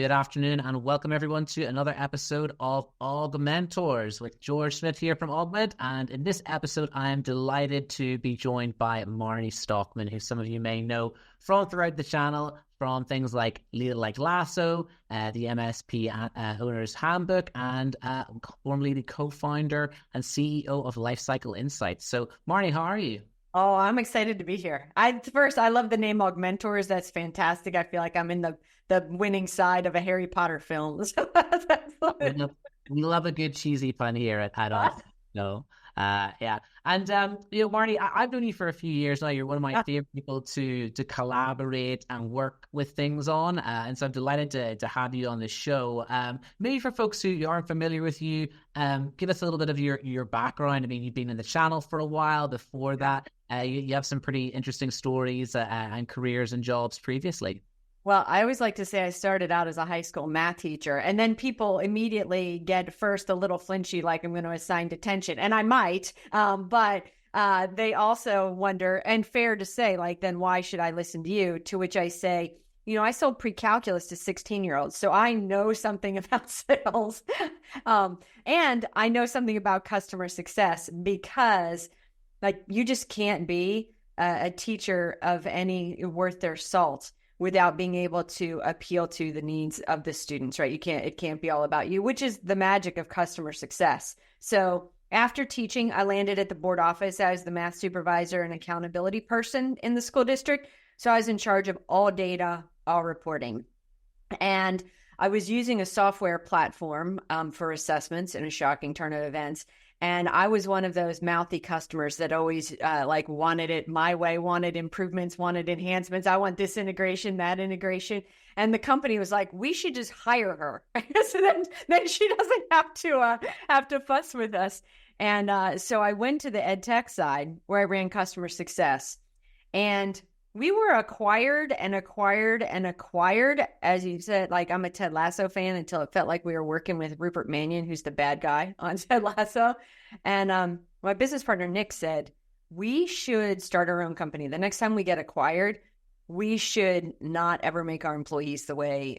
Good afternoon and welcome everyone to another episode of Augmenttors with George Smith here from Augmentt. And in this episode, I am delighted to be joined by Marnie Stockman, who some of you may know from throughout the channel, from things like Lead Like Lasso, the MSP Owner's Handbook, and formerly the co-founder and CEO of Lifecycle Insights. So Marnie, how are you? Oh, I'm excited to be here. I love the name Augmenttors. That's fantastic. I feel like I'm in the winning side of a Harry Potter film. So we love a good cheesy pun here at us. No, yeah. And Marnie, I've known you for a few years now. You're one of my favorite people to collaborate and work with things on, and so I'm delighted to have you on the show. Maybe for folks who aren't familiar with you, give us a little bit of your background. I mean, you've been in the channel for a while. Before that, you have some pretty interesting stories and careers and jobs previously. Well, I always like to say I started out as a high school math teacher, and then people immediately get first a little flinchy, like I'm going to assign detention, and I might, but they also wonder, and fair to say, like, then why should I listen to you? To which I say, I sold pre-calculus to 16-year-olds, so I know something about sales, and I know something about customer success because, like, you just can't be a teacher of any worth their salt without being able to appeal to the needs of the students, right? It can't be all about you, which is the magic of customer success. So after teaching, I landed at the board office as the math supervisor and accountability person in the school district. So I was in charge of all data, all reporting. And I was using a software platform for assessments in a shocking turn of events. And I was one of those mouthy customers that always wanted it my way, wanted improvements, wanted enhancements. I want this integration, that integration. And the company was like, we should just hire her. So then she doesn't have to fuss with us. And so I went to the ed tech side where I ran customer success. And we were acquired, as you said. Like, I'm a Ted Lasso fan until it felt like we were working with Rupert Mannion, who's the bad guy on Ted Lasso. And my business partner, Nick, said, we should start our own company. The next time we get acquired, we should not ever make our employees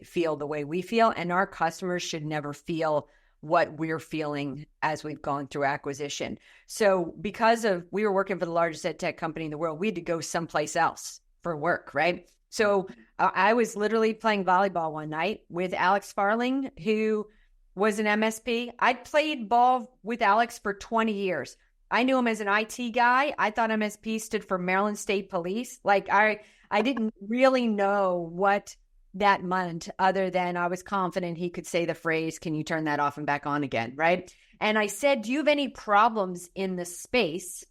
feel the way we feel. And our customers should never feel what we're feeling as we've gone through acquisition. So because we were working for the largest ed tech company in the world, we had to go someplace else for work, right? So I was literally playing volleyball one night with Alex Farling, who was an MSP. I'd played ball with Alex for 20 years. I knew him as an IT guy. I thought MSP stood for Maryland State Police. Like, I didn't really know what that meant, other than I was confident he could say the phrase, can you turn that off and back on again, right? And I said, do you have any problems in the space,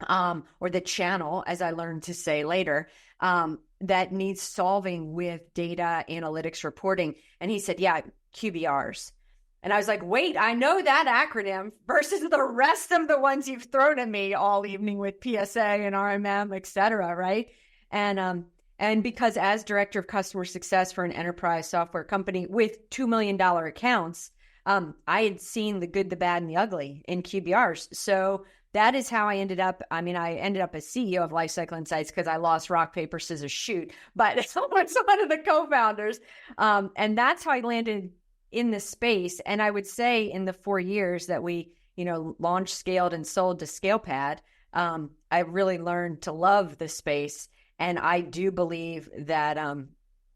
or the channel, as I learned to say later, that needs solving with data analytics reporting? And he said, yeah, QBRs. And I was like, wait, I know that acronym versus the rest of the ones you've thrown at me all evening with PSA and RMM, et cetera, right? And because as director of customer success for an enterprise software company with $2 million accounts, I had seen the good, the bad, and the ugly in QBRs. So that is how I ended up. I mean, I ended up as CEO of Lifecycle Insights because I lost rock, paper, scissors, shoot. But I was one of the co-founders. And that's how I landed in this space. And I would say in the 4 years that we, launched, scaled, and sold to ScalePad, I really learned to love the space. And I do believe that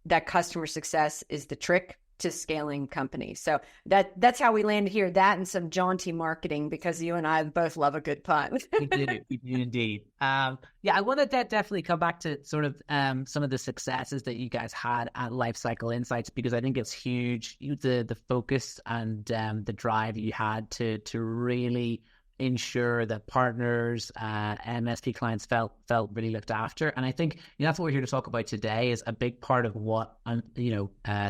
that customer success is the trick to scaling companies. So that's how we landed here. That and some jaunty marketing, because you and I both love a good pun. We do indeed. Yeah, I want to definitely come back to sort of some of the successes that you guys had at Lifecycle Insights, because I think it's huge, the focus and the drive you had to really ensure that partners, MSP clients felt really looked after. And I think that's what we're here to talk about today. Is a big part of what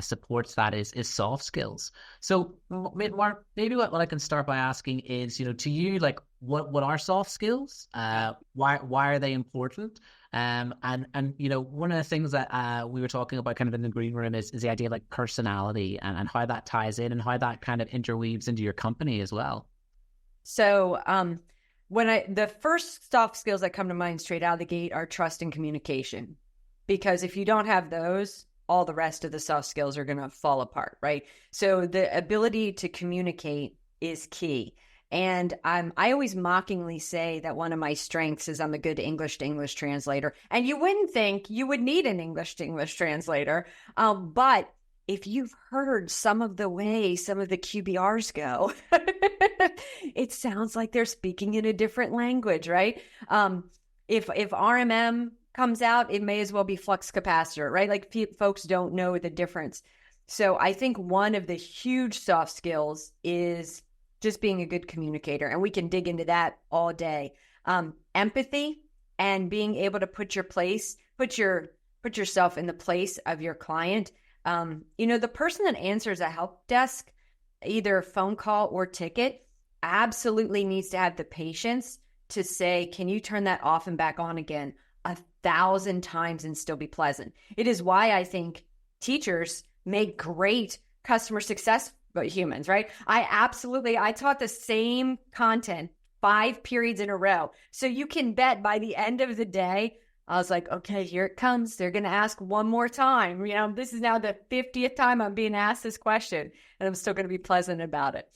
supports that is soft skills. So Mark, maybe what I can start by asking is, to you, like, what are soft skills? Why are they important? And one of the things that we were talking about kind of in the green room is the idea of like personality and how that ties in and how that kind of interweaves into your company as well. So the first soft skills that come to mind straight out of the gate are trust and communication, because if you don't have those, all the rest of the soft skills are going to fall apart, right? So the ability to communicate is key. And I always mockingly say that one of my strengths is I'm a good English to English translator. And you wouldn't think you would need an English to English translator. But if you've heard some of the way some of the QBRs go, it sounds like they're speaking in a different language, right? If RMM comes out, it may as well be flux capacitor, right? Like folks don't know the difference. So I think one of the huge soft skills is just being a good communicator. And we can dig into that all day. Empathy and being able to put yourself in the place of your client. The person that answers a help desk, either phone call or ticket, absolutely needs to have the patience to say, can you turn that off and back on again 1,000 times and still be pleasant? It is why I think teachers make great customer success humans, right? I taught the same content 5 periods in a row. So you can bet by the end of the day, I was like, okay, here it comes. They're going to ask one more time. This is now the 50th time I'm being asked this question, and I'm still going to be pleasant about it.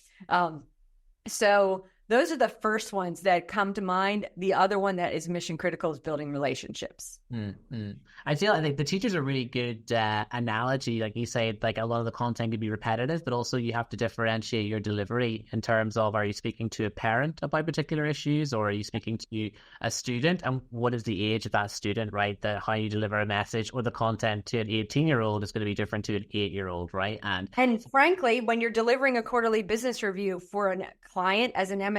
So those are the first ones that come to mind. The other one that is mission critical is building relationships. Mm-hmm. I think the teachers are really good analogy. Like you said, like a lot of the content can be repetitive, but also you have to differentiate your delivery in terms of, are you speaking to a parent about particular issues, or are you speaking to a student, and what is the age of that student, right? How you deliver a message or the content to an 18-year-old is going to be different to an 8-year-old, right? And frankly, when you're delivering a quarterly business review for a client as an MSP,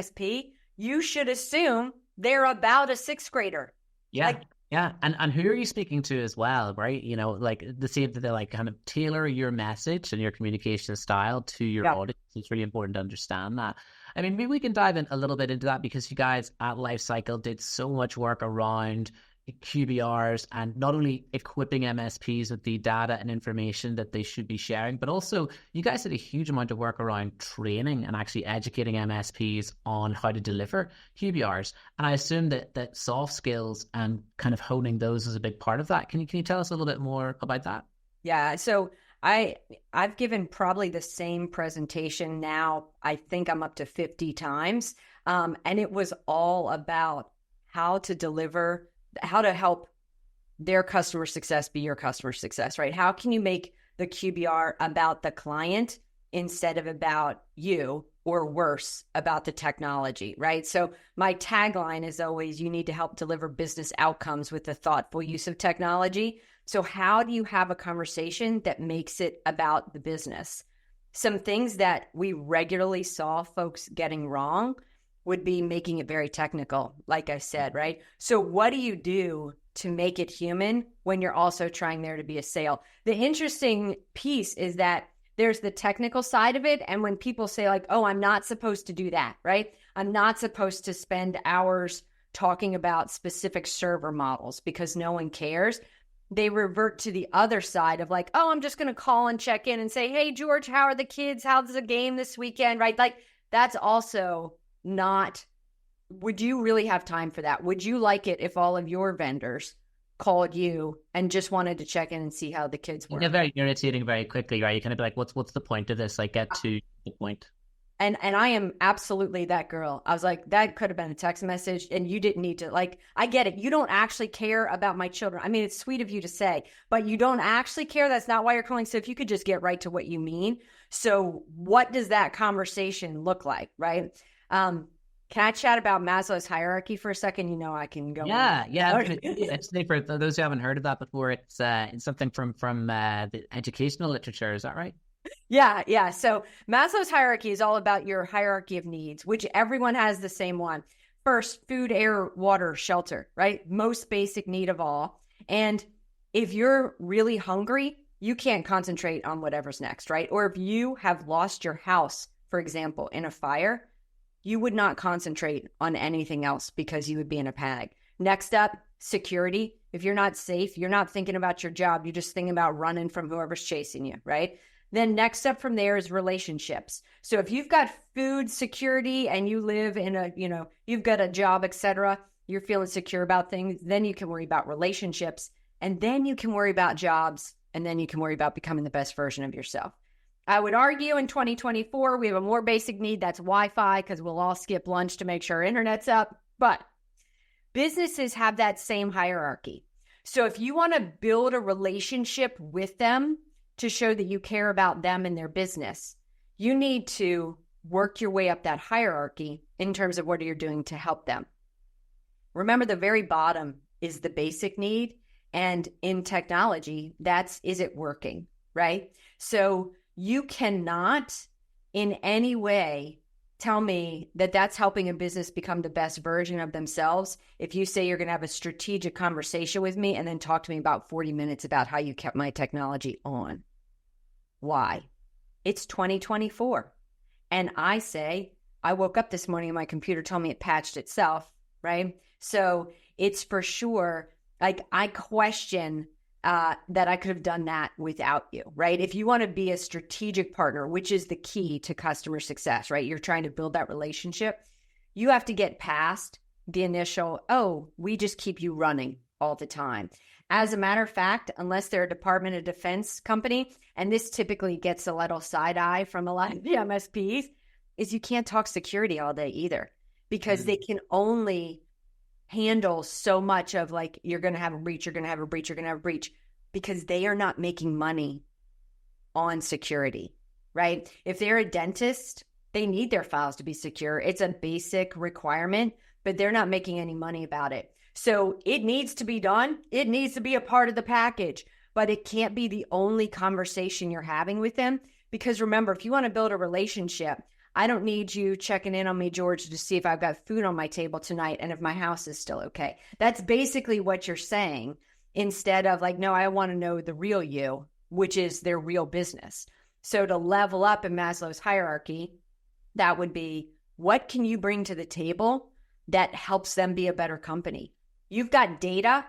you should assume they're about a 6th grader. Yeah. Yeah. And who are you speaking to as well, right? Like the same that they like kind of tailor your message and your communication style to your audience. It's really important to understand that. I mean, maybe we can dive in a little bit into that, because you guys at Lifecycle did so much work around QBRs and not only equipping MSPs with the data and information that they should be sharing, but also you guys did a huge amount of work around training and actually educating MSPs on how to deliver QBRs. And I assume that soft skills and kind of honing those is a big part of that. Can you tell us a little bit more about that? Yeah. So I've given probably the same presentation now. I think I'm up to 50 times. And it was all about how to help their customer success be your customer success, right? How can you make the QBR about the client instead of about you, or worse, about the technology, right? So my tagline is always, you need to help deliver business outcomes with the thoughtful use of technology. So how do you have a conversation that makes it about the business? Some things that we regularly saw folks getting wrong would be making it very technical, like I said, right? So what do you do to make it human when you're also trying there to be a sale? The interesting piece is that there's the technical side of it. And when people say like, oh, I'm not supposed to do that, right? I'm not supposed to spend hours talking about specific server models because no one cares. They revert to the other side of like, oh, I'm just going to call and check in and say, hey, George, how are the kids? How's the game this weekend, right? Like that's also not, would you really have time for that? Would you like it if all of your vendors called you and just wanted to check in and see how the kids were? Yeah, very irritating very quickly, right? You kind of be like, what's the point of this? Like, get to the point. And I am absolutely that girl. I was like, that could have been a text message and you didn't need to, like, I get it. You don't actually care about my children. I mean, it's sweet of you to say, but you don't actually care. That's not why you're calling. So if you could just get right to what you mean. So what does that conversation look like, right? Can I chat about Maslow's hierarchy for a second? I can go. Yeah. It's for those who haven't heard of that before. It's something from the educational literature. Is that right? Yeah. So Maslow's hierarchy is all about your hierarchy of needs, which everyone has the same one. First, food, air, water, shelter, right? Most basic need of all. And if you're really hungry, you can't concentrate on whatever's next, right? Or if you have lost your house, for example, in a fire, you would not concentrate on anything else because you would be in a panic. Next up, security. If you're not safe, you're not thinking about your job. You're just thinking about running from whoever's chasing you, right? Then next up from there is relationships. So if you've got food security and you live in you've got a job, etc., you're feeling secure about things, then you can worry about relationships. And then you can worry about jobs and then you can worry about becoming the best version of yourself. I would argue in 2024, we have a more basic need. That's Wi-Fi, because we'll all skip lunch to make sure our internet's up. But businesses have that same hierarchy. So if you want to build a relationship with them to show that you care about them and their business, you need to work your way up that hierarchy in terms of what you're doing to help them. Remember, the very bottom is the basic need. And in technology, is it working, right? So you cannot in any way tell me that that's helping a business become the best version of themselves if you say you're going to have a strategic conversation with me and then talk to me about 40 minutes about how you kept my technology on. Why? It's 2024. And I say, I woke up this morning and my computer told me it patched itself, right? So it's for sure, like, I question that I could have done that without you, right? If you want to be a strategic partner, which is the key to customer success, right? You're trying to build that relationship. You have to get past the initial, oh, we just keep you running all the time. As a matter of fact, unless they're a Department of Defense company, and this typically gets a little side eye from a lot of the MSPs, is you can't talk security all day either, because they can only handle so much of, like, you're going to have a breach, you're going to have a breach, you're going to have a breach, because they are not making money on security, right? If they're a dentist, they need their files to be secure. It's a basic requirement, but they're not making any money about it. So it needs to be done. It needs to be a part of the package, but it can't be the only conversation you're having with them. Because remember, if you want to build a relationship, I don't need you checking in on me, George, to see if I've got food on my table tonight and if my house is still okay. That's basically what you're saying, instead of like, no, I want to know the real you, which is their real business. So to level up in Maslow's hierarchy, that would be, what can you bring to the table that helps them be a better company? You've got data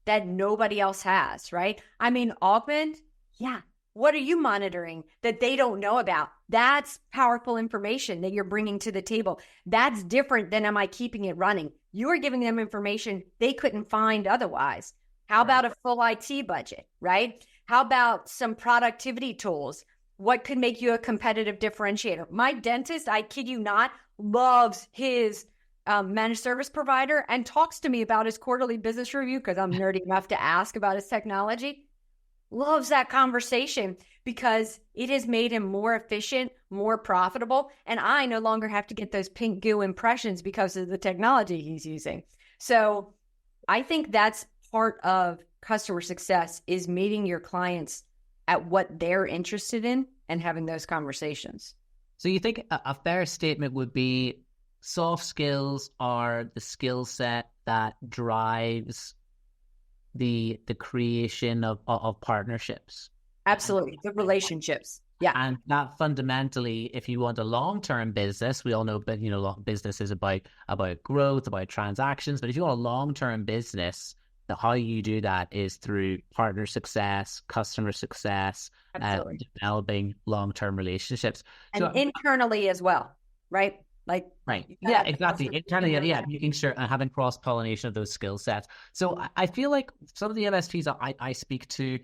that nobody else has, right? I mean, Augmentt, yeah. What are you monitoring that they don't know about? That's powerful information that you're bringing to the table. That's different than, am I keeping it running? You are giving them information they couldn't find otherwise. How about a full IT budget, right? How about some productivity tools? What could make you a competitive differentiator? My dentist, I kid you not, loves his managed service provider and talks to me about his quarterly business review, because I'm nerdy enough to ask about his technology. Loves that conversation because it has made him more efficient, more profitable. And I no longer have to get those pink goo impressions because of the technology he's using. So I think that's part of customer success, is meeting your clients at what they're interested in and having those conversations. So you think a fair statement would be soft skills are the skill set that drives the creation of partnerships? Absolutely. The relationships. Yeah. And that fundamentally, if you want a long-term business, we all know, but business is about growth, about transactions. But if you want a long-term business, how you do that is through partner success, customer success, developing long-term relationships. And internally as well, right? Right. Yeah, exactly. Internally, yeah, making sure and having cross-pollination of those skill sets. So I feel like some of the MSPs that I speak to,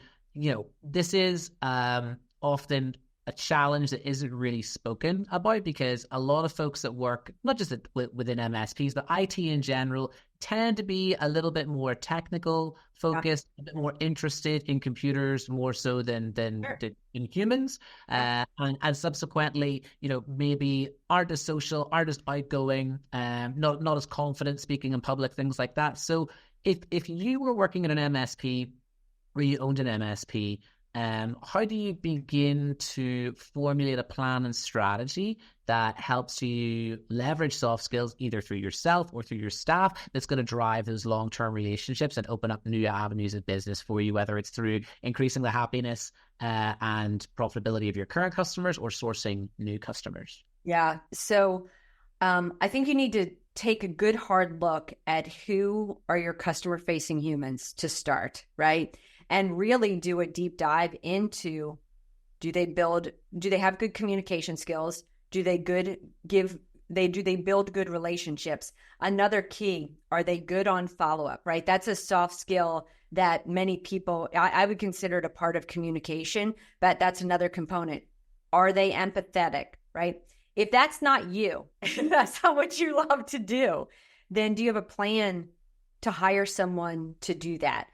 this is often a challenge that isn't really spoken about, because a lot of folks that work, not just within MSPs, but IT in general, tend to be a little bit more technical focused, a bit more interested in computers more so than in humans, and subsequently, maybe aren't as social, aren't as outgoing, not as confident speaking in public, things like that. So if you were working in an MSP or you owned an MSP, how do you begin to formulate a plan and strategy that helps you leverage soft skills either through yourself or through your staff that's going to drive those long-term relationships and open up new avenues of business for you, whether it's through increasing the happiness and profitability of your current customers or sourcing new customers? Yeah. So I think you need to take a good hard look at who are your customer-facing humans to start, right? And really do a deep dive into, do they have good communication skills? Do they give they build good relationships? Another key, are they good on follow-up, right? That's a soft skill that many people, I would consider it a part of communication, but that's another component. Are they empathetic, right? If that's not you, if that's not what you love to do, then do you have a plan to hire someone to do that?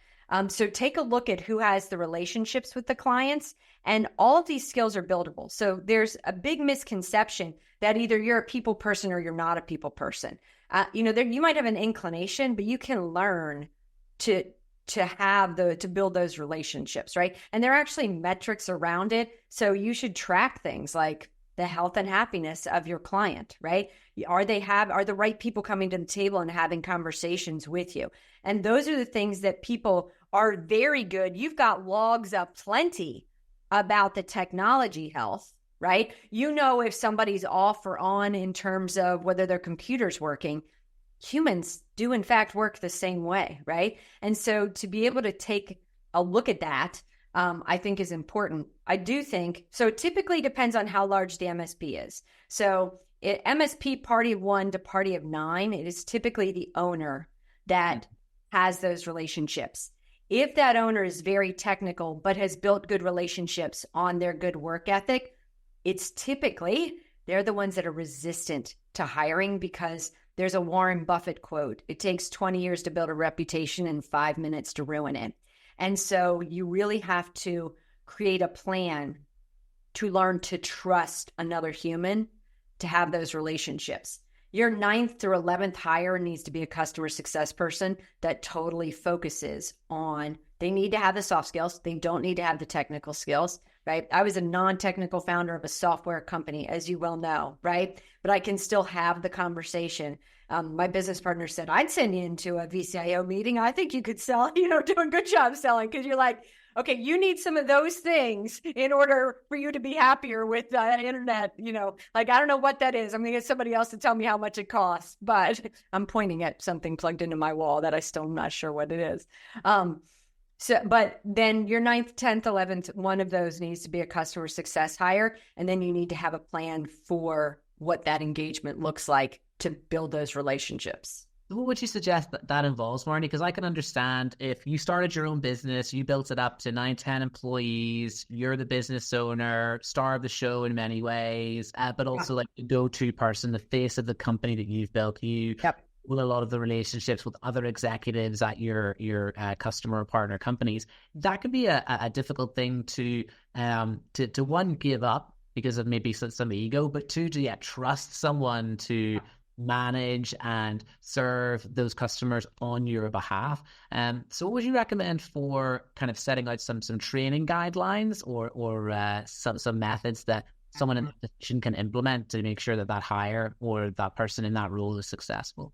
So take a look at who has the relationships with the clients, and all of these skills are buildable. So there's a big misconception that either you're a people person or you're not a people person. You might have an inclination, but you can learn to build those relationships, right? And there are actually metrics around it. So you should track things like the health and happiness of your client, right? Are the right people coming to the table and having conversations with you? And those are the things that people are very good. You've got logs up plenty about the technology health, right? You know if somebody's off or on in terms of whether their computer's working. Humans do in fact work the same way, right? And so to be able to take a look at that, I think is important. I do think, so it typically depends on how large the MSP is. So MSP party of 1 to party of 9, it is typically the owner that has those relationships. If that owner is very technical, but has built good relationships on their good work ethic, it's typically, they're the ones that are resistant to hiring, because there's a Warren Buffett quote: it takes 20 years to build a reputation and 5 minutes to ruin it. And so you really have to create a plan to learn to trust another human to have those relationships. Your 9th through 11th hire needs to be a customer success person that totally focuses on, they need to have the soft skills. They don't need to have the technical skills, right? I was a non-technical founder of a software company, as you well know, right? But I can still have the conversation. My business partner said, I'd send you into a VCIO meeting. I think you could sell, do a good job selling, because you're like, okay, you need some of those things in order for you to be happier with the internet. I don't know what that is. I'm going to get somebody else to tell me how much it costs, but I'm pointing at something plugged into my wall that I still am not sure what it is. But then your 9th, 10th, 11th, one of those needs to be a customer success hire. And then you need to have a plan for what that engagement looks like to build those relationships. What would you suggest that involves, Marnie? Because I can understand if you started your own business, you built it up to 9, 10 employees, you're the business owner, star of the show in many ways, but also like the go-to person, the face of the company that you've built. You with a lot of the relationships with other executives at your customer or partner companies. That could be a difficult thing to one, give up because of maybe some ego, but two, to trust someone to manage and serve those customers on your behalf. So what would you recommend for kind of setting out some training guidelines or some methods that someone in the position can implement to make sure that hire or that person in that role is successful?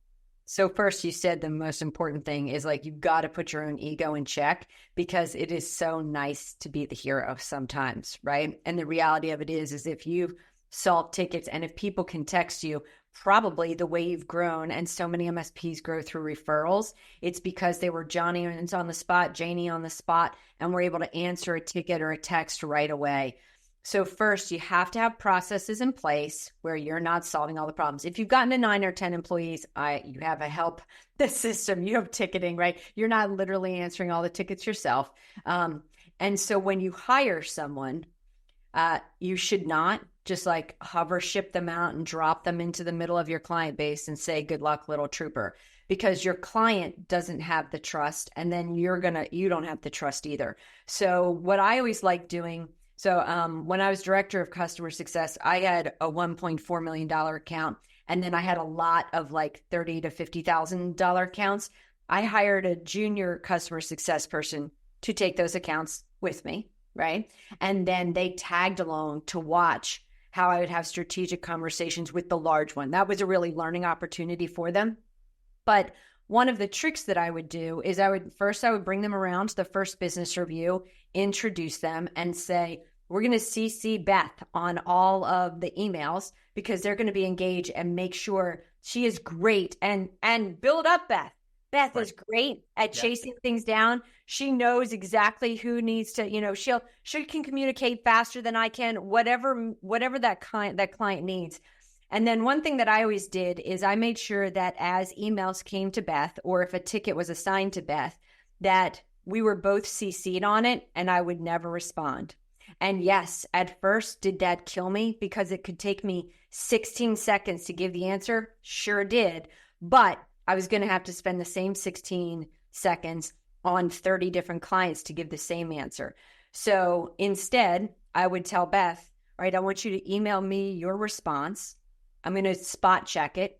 So first, you said the most important thing is you've got to put your own ego in check, because it is so nice to be the hero sometimes, right? And the reality of it is if you've solved tickets and if people can text you, probably the way you've grown, and so many MSPs grow through referrals, it's because they were Johnny on the spot, Janie on the spot, and were able to answer a ticket or a text right away. So first, you have to have processes in place where you're not solving all the problems. If you've gotten to 9 or 10 employees, you have a help the system. You have ticketing, right? You're not literally answering all the tickets yourself. And so when you hire someone, you should not just hover ship them out and drop them into the middle of your client base and say, good luck, little trooper, because your client doesn't have the trust, and then you don't have the trust either. So what I always like doing, when I was director of customer success, I had a $1.4 million account, and then I had a lot of $30,000 to $50,000 accounts. I hired a junior customer success person to take those accounts with me, right? And then they tagged along to watch how I would have strategic conversations with the large one. That was a really learning opportunity for them. But one of the tricks that I would do is I would bring them around to the first business review, introduce them, and say, we're going to CC Beth on all of the emails because they're going to be engaged, and make sure she is great and build up Beth. Beth is great at chasing things down. She knows exactly who needs to, she can communicate faster than I can, whatever that client needs. And then one thing that I always did is I made sure that as emails came to Beth, or if a ticket was assigned to Beth, that we were both CC'd on it and I would never respond. And yes, at first, did that kill me because it could take me 16 seconds to give the answer? Sure did. But I was going to have to spend the same 16 seconds on 30 different clients to give the same answer. So instead, I would tell Beth, all right, I want you to email me your response. I'm going to spot check it.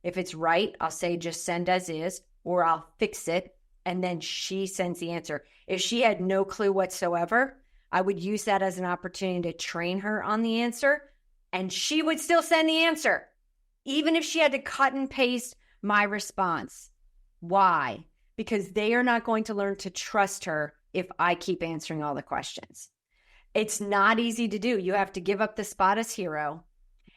If it's right, I'll say just send as is, or I'll fix it. And then she sends the answer. If she had no clue whatsoever, I would use that as an opportunity to train her on the answer, and she would still send the answer, even if she had to cut and paste my response. Why? Because they are not going to learn to trust her if I keep answering all the questions. It's not easy to do. You have to give up the spot as hero,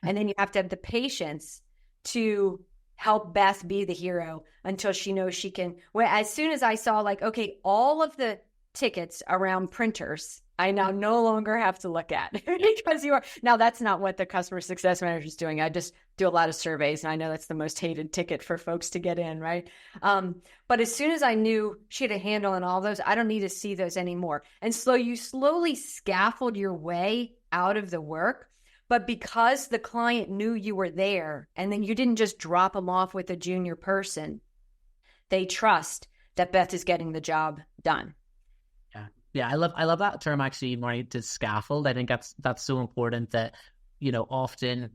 and then you have to have the patience to help Beth be the hero until she knows she can. Well, as soon as I saw like, okay, all of the tickets around printers, I now no longer have to look at because you are now. That's not what the customer success manager is doing. I just do a lot of surveys, and I know that's the most hated ticket for folks to get in, right? But as soon as I knew she had a handle on all those, I don't need to see those anymore. And so you slowly scaffold your way out of the work. But because the client knew you were there, and then you didn't just drop them off with a junior person, they trust that Beth is getting the job done. Yeah, I love that term actually, Marnie, to scaffold. I think that's so important that, often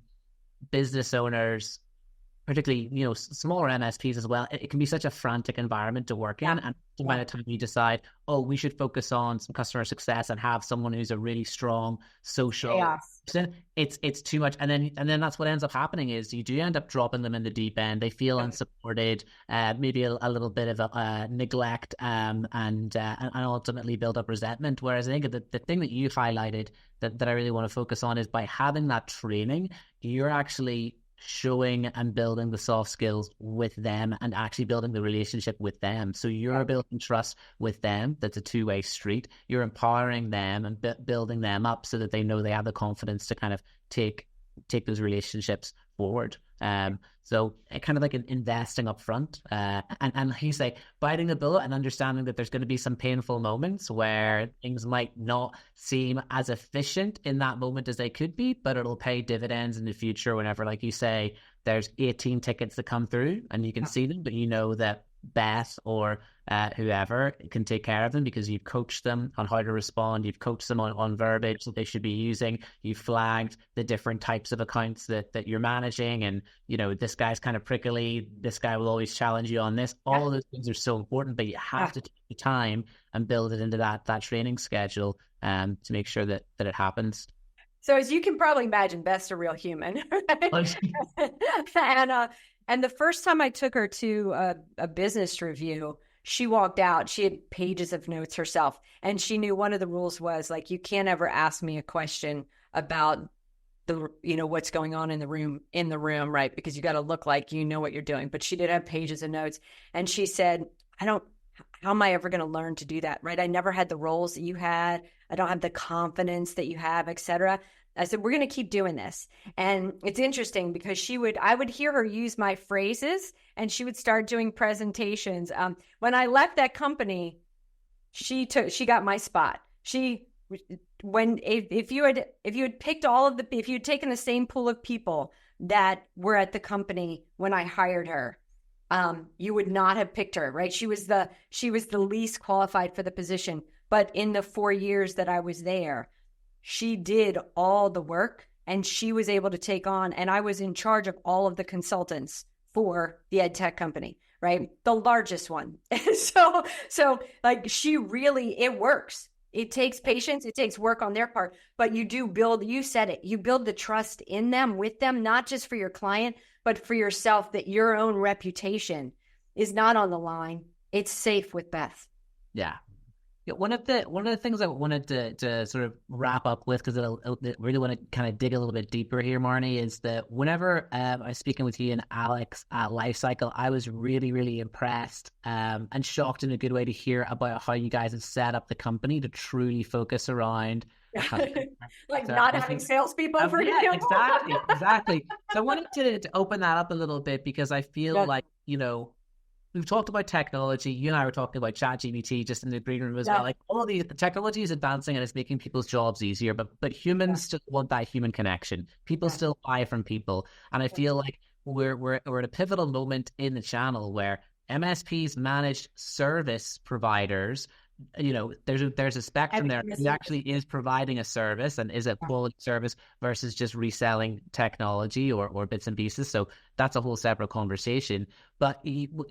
business owners, particularly, smaller MSPs as well, it can be such a frantic environment to work in. And by the time you decide, oh, we should focus on some customer success and have someone who's a really strong social person, it's too much. And then that's what ends up happening is you do end up dropping them in the deep end. They feel unsupported, maybe a little bit of a neglect, and ultimately build up resentment. Whereas I think the thing that you highlighted that I really want to focus on is by having that training, you're actually showing and building the soft skills with them and actually building the relationship with them. So you're building trust with them. That's a two-way street. You're empowering them and building them up so that they know they have the confidence to kind of take those relationships forward. So kind of like investing up front, and you say biting the bullet and understanding that there's going to be some painful moments where things might not seem as efficient in that moment as they could be, but it'll pay dividends in the future whenever, like you say, there's 18 tickets that come through and you can see them, but you know that Beth or whoever can take care of them because you've coached them on how to respond, you've coached them on verbiage that they should be using, you've flagged the different types of accounts that you're managing, and this guy's kind of prickly, this guy will always challenge you on this. All of those things are so important, but you have to take the time and build it into that training schedule to make sure that it happens. So as you can probably imagine, Beth's a real human. And the first time I took her to a business review, she walked out. She had pages of notes herself. And she knew one of the rules was like, you can't ever ask me a question about what's going on in the room, right? Because you got to look like you know what you're doing. But she did have pages of notes. And she said, how am I ever going to learn to do that, right? I never had the roles that you had. I don't have the confidence that you have, et cetera. I said, we're going to keep doing this. And it's interesting because I would hear her use my phrases and she would start doing presentations. When I left that company, she got my spot. If you had picked if you'd taken the same pool of people that were at the company when I hired her, you would not have picked her, right? She was the least qualified for the position. But in the 4 years that I was there, she did all the work and she was able to take on, and I was in charge of all of the consultants for the ed tech company, right? The largest one. so like it works. It takes patience. It takes work on their part, but you said it, you build the trust in them, with them, not just for your client, but for yourself, that your own reputation is not on the line. It's safe with Beth. Yeah. One of the things I wanted to sort of wrap up with, because I really want to kind of dig a little bit deeper here, Marnie, is that whenever I was speaking with you and Alex at Lifecycle, I was really, really impressed and shocked in a good way to hear about how you guys have set up the company to truly focus around Like So not I having think, salespeople, for yeah, example. exactly. So I wanted to open that up a little bit because I feel Yeah, like, we've talked about technology. You and I were talking about ChatGPT just in the green room as well. yeah, Like all the technology is advancing and it's making people's jobs easier, but humans still want that human connection. People yeah. still buy from people, and I feel like we're at a pivotal moment in the channel where MSPs, managed service providers, there's a spectrum there. Who actually is providing a service and is a quality service versus just reselling technology or bits and pieces. So that's a whole separate conversation. But you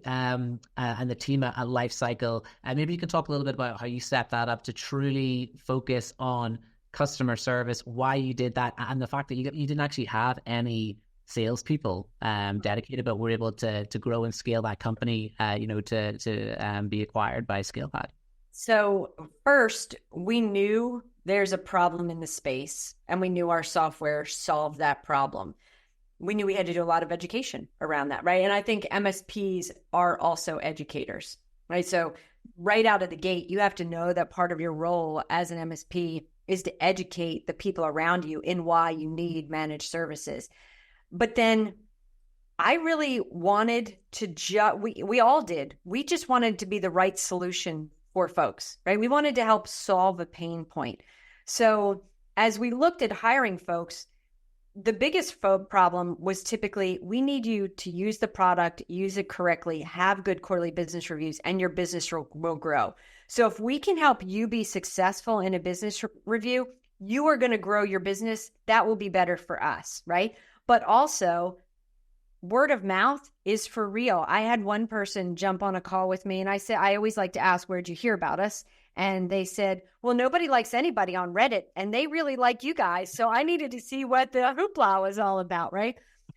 and the team at Lifecycle, maybe you can talk a little bit about how you set that up to truly focus on customer service, why you did that, and the fact that you didn't actually have any salespeople dedicated, but we're able to grow and scale that company, to be acquired by ScalePad. So first, we knew there's a problem in the space, and we knew our software solved that problem. We knew we had to do a lot of education around that, right? And I think MSPs are also educators, right? So right out of the gate, you have to know that part of your role as an MSP is to educate the people around you in why you need managed services. But then I really wanted to we all did. We just wanted to be the right solution for folks, right? We wanted to help solve a pain point. So as we looked at hiring folks, the biggest problem was typically we need you to use the product, use it correctly, have good quarterly business reviews, and your business will grow. So if we can help you be successful in a business review, you are going to grow your business. That will be better for us, right? But also, word of mouth is for real. I had one person jump on a call with me and I said, I always like to ask, where'd you hear about us? And they said, well, nobody likes anybody on Reddit and they really like you guys. So I needed to see what the hoopla was all about, right?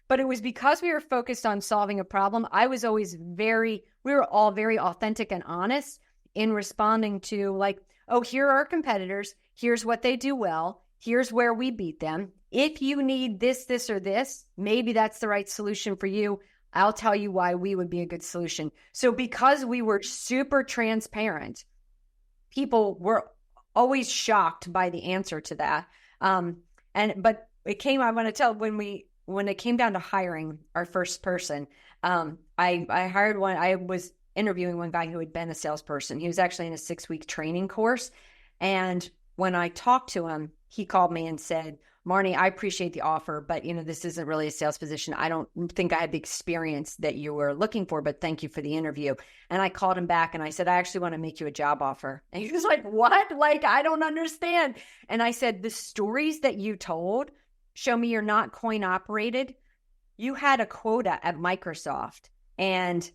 But it was because we were focused on solving a problem. We were all very authentic and honest in responding to like, oh, here are our competitors. Here's what they do well. Here's where we beat them. If you need this, this, or this, maybe that's the right solution for you. I'll tell you why we would be a good solution. So because we were super transparent, people were always shocked by the answer to that. But it came, I want to tell, when it came down to hiring our first person, I hired one. I was interviewing one guy who had been a salesperson. He was actually in a 6-week training course. And when I talked to him, he called me and said, Marnie, I appreciate the offer, but this isn't really a sales position. I don't think I had the experience that you were looking for, but thank you for the interview. And I called him back and I said, I actually want to make you a job offer. And he was like, what? Like, I don't understand. And I said, the stories that you told show me you're not coin operated. You had a quota at Microsoft. And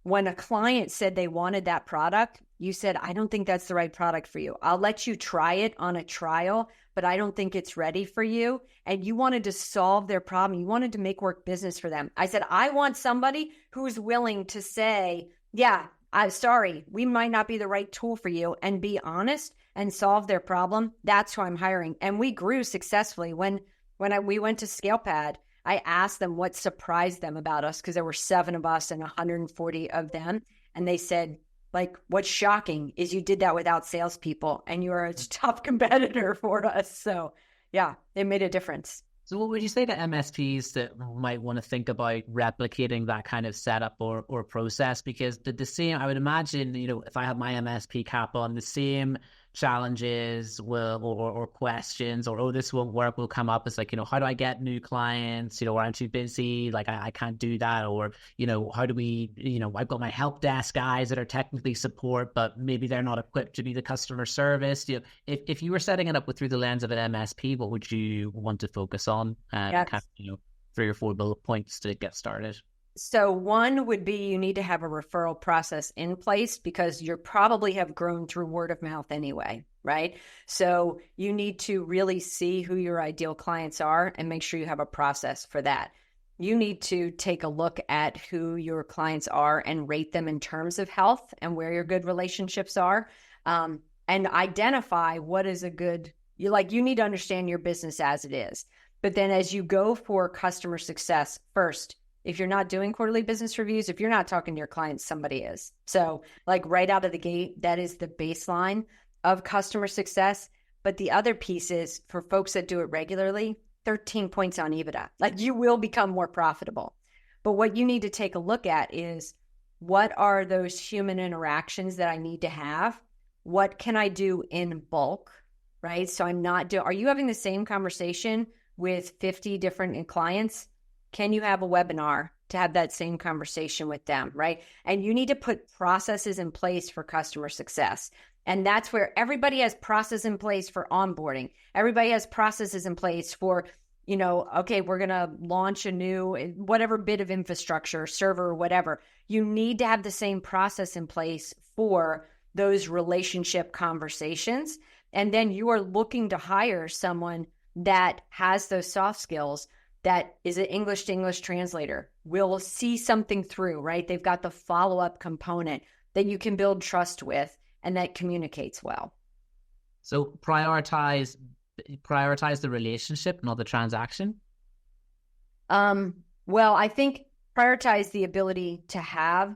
when a client said they wanted that product, you said, I don't think that's the right product for you. I'll let you try it on a trial, but I don't think it's ready for you. And you wanted to solve their problem. You wanted to make work business for them. I said, I want somebody who's willing to say, yeah, I'm sorry, we might not be the right tool for you, and be honest and solve their problem. That's who I'm hiring. And we grew successfully. When we went to ScalePad, I asked them what surprised them about us, because there were 7 of us and 140 of them. And they said, like, what's shocking is you did that without salespeople and you're a tough competitor for us. So yeah, it made a difference. So what would you say to MSPs that might want to think about replicating that kind of setup or process? Because the same, I would imagine, if I have my MSP cap on, the same challenges or questions or, oh, this won't work will come up. It's like, how do I get new clients? Or I'm too busy, like I can't do that. Or, how do we, I've got my help desk guys that are technically support, but maybe they're not equipped to be the customer service. If you were setting it up through the lens of an MSP, what would you want to focus on? Yes. Kind of, 3 or 4 bullet points to get started. So one would be you need to have a referral process in place, because you probably have grown through word of mouth anyway, right? So you need to really see who your ideal clients are and make sure you have a process for that. You need to take a look at who your clients are and rate them in terms of health and where your good relationships are, and identify what is a good, you need to understand your business as it is. But then as you go for customer success, first, if you're not doing quarterly business reviews, if you're not talking to your clients, somebody is. So like right out of the gate, that is the baseline. of customer success. But the other piece is for folks that do it regularly, 13 points on EBITDA. Like, you will become more profitable. But what you need to take a look at is, what are those human interactions that I need to have? What can I do in bulk, right? So are you having the same conversation with 50 different clients? Can you have a webinar to have that same conversation with them, right? And you need to put processes in place for customer success. And that's where everybody has process in place for onboarding. Everybody has processes in place for, okay, we're going to launch a new, whatever bit of infrastructure, server, or whatever. You need to have the same process in place for those relationship conversations. And then you are looking to hire someone that has those soft skills, that is an English to English translator, will see something through, right? They've got the follow-up component that you can build trust with and that communicates well. So prioritize the relationship, not the transaction? Well, I think prioritize the ability to have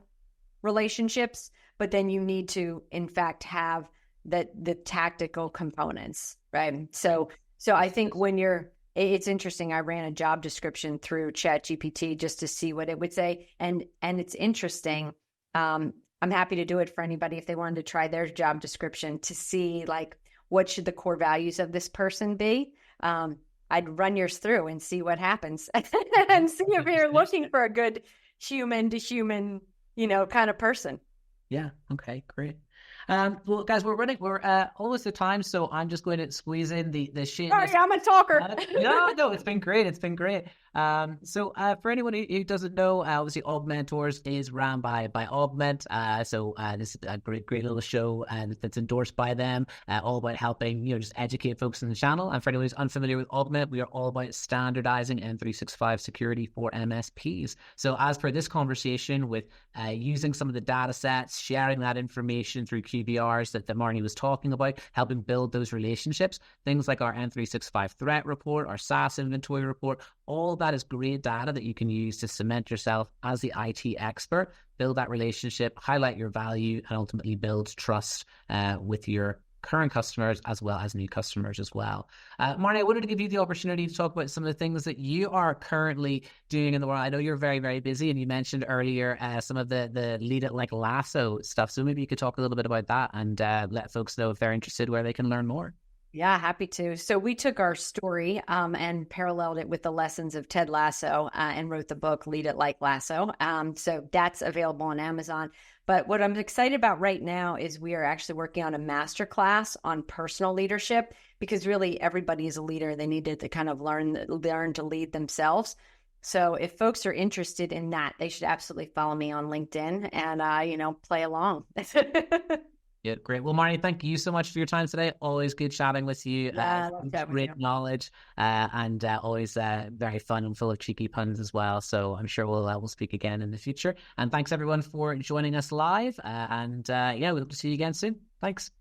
relationships, but then you need to, in fact, have the tactical components, right? So I think it's interesting. I ran a job description through ChatGPT just to see what it would say. And it's interesting. I'm happy to do it for anybody if they wanted to try their job description to see, like, what should the core values of this person be? I'd run yours through and see what happens and see if you're looking for a good human to human, kind of person. Yeah. Okay, great. Well, guys, we're almost at time, so I'm just going to squeeze in the shit. Sorry, I'm a talker. No, it's been great. It's been great. So for anyone who doesn't know, obviously Augmenttors is ran by Augmentt. So this is a great little show that's endorsed by them, all about helping, just educate folks in the channel. And for anyone who's unfamiliar with Augmentt, we are all about standardizing M365 security for MSPs. So as per this conversation, with using some of the data sets, sharing that information through QBRs that Marnie was talking about, helping build those relationships, things like our M365 threat report, our SaaS inventory report, all that is great data that you can use to cement yourself as the IT expert, build that relationship, highlight your value, and ultimately build trust with your current customers as well as new customers as well. Marnie, I wanted to give you the opportunity to talk about some of the things that you are currently doing in the world. I know you're very, very busy, and you mentioned earlier some of the lead it like lasso stuff. So maybe you could talk a little bit about that and let folks know if they're interested where they can learn more. Yeah, happy to. So we took our story and paralleled it with the lessons of Ted Lasso and wrote the book, Lead It Like Lasso. So that's available on Amazon. But what I'm excited about right now is we are actually working on a masterclass on personal leadership, because really everybody is a leader. They need to kind of learn to lead themselves. So if folks are interested in that, they should absolutely follow me on LinkedIn and, play along. Yeah, great. Well, Marnie, thank you so much for your time today. Always good chatting with you. Great knowledge and always very fun and full of cheeky puns as well. So I'm sure we'll speak again in the future. And thanks everyone for joining us live. We'll see you again soon. Thanks.